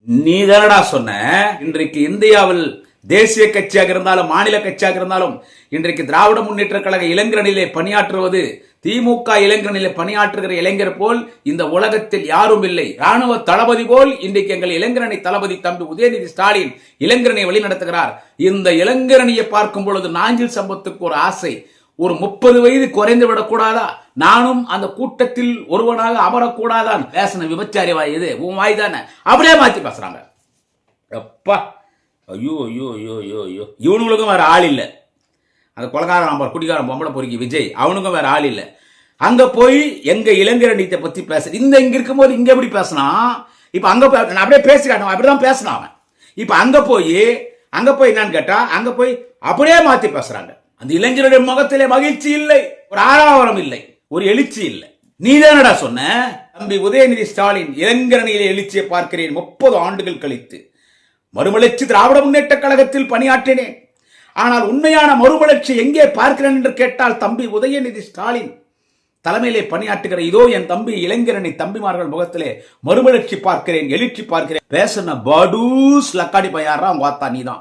நீ தானடா சொன்ன இன்றைக்கு இந்தியாவில் தேசிய கட்சியாக இருந்தாலும் மாநில கட்சியாக இருந்தாலும் இன்றைக்கு திராவிட முன்னேற்ற கழக இளைஞரணியிலே பணியாற்றுவது திமுக இளைஞரணியிலே பணியாற்றுகிற இளைஞர் போல் இந்த உலகத்தில் யாரும் இல்லை. ராணுவ தளபதி போல் இன்றைக்கு எங்கள் இளைஞரணி தளபதி தம்பி உதயநிதி ஸ்டாலின் இளைஞரணியை வழிநடத்துகிறார். இந்த இளைஞரணியை பார்க்கும் பொழுது நாஞ்சில் சம்பத்துக்கு ஒரு ஆசை, ஒரு 30 வயது குறைந்து விடக்கூடாதா, நானும் அந்த கூட்டத்தில் ஒருவனாக அமரக்கூடாதான். பேசின விபச்சாரி வாய் இது உன் வாய் தானே, அப்படியே மாத்தி பேசுறாங்க. அப்பா ஐயோ ஐயோ ஐயோ ஐயோ ஐயோ, இவனுங்களுக்கும் வேற ஆள் இல்லை. அந்த கொலகாரன் நம்பர் குடிகாரன் பொம்பளை பொறுக்கி விஜய், அவனுக்கும் வேற ஆள் இல்லை. அங்க போய் எங்க இளைஞரணியத்தை பத்தி பேச இங்க இருக்கும்போது இங்க எப்படி பேசினா, இப்ப அங்க அப்படியே பேசி காட்டணும், அப்படிதான் பேசினான் அவன். இப்ப அங்க போய் என்னன்னு கேட்டா அங்க போய் அப்படியே மாத்தி பேசுறாங்க. அந்த இளைஞருடைய முகத்திலே மகிழ்ச்சி இல்லை, ஒரு ஆரவாரம் இல்லை, ஒரு எழுச்சி இல்லை. நீதானடா சொன்ன தம்பி உதயநிதி ஸ்டாலின் இளைஞரணியிலே எழுச்சியை பார்க்கிறேன் 30 ஆண்டுகள் கழித்து. மறுமலர்ச்சி திராவிட முன்னேற்ற கழகத்தில் பணியாற்றினேன், ஆனால் உண்மையான மறுமலர்ச்சி எங்கே பார்க்கிறேன் என்று கேட்டால் தம்பி உதயநிதி ஸ்டாலின் தலைமையிலே பணியாற்றுகிற இதோ என் தம்பி இளைஞரணி தம்பிமார்கள் முகத்திலே மறுமலர்ச்சி பார்க்கிறேன், எழுச்சி பார்க்கிறேன். பேசின பாடூஸ் லக்காடி பையாரா வாத்தா நீதான்.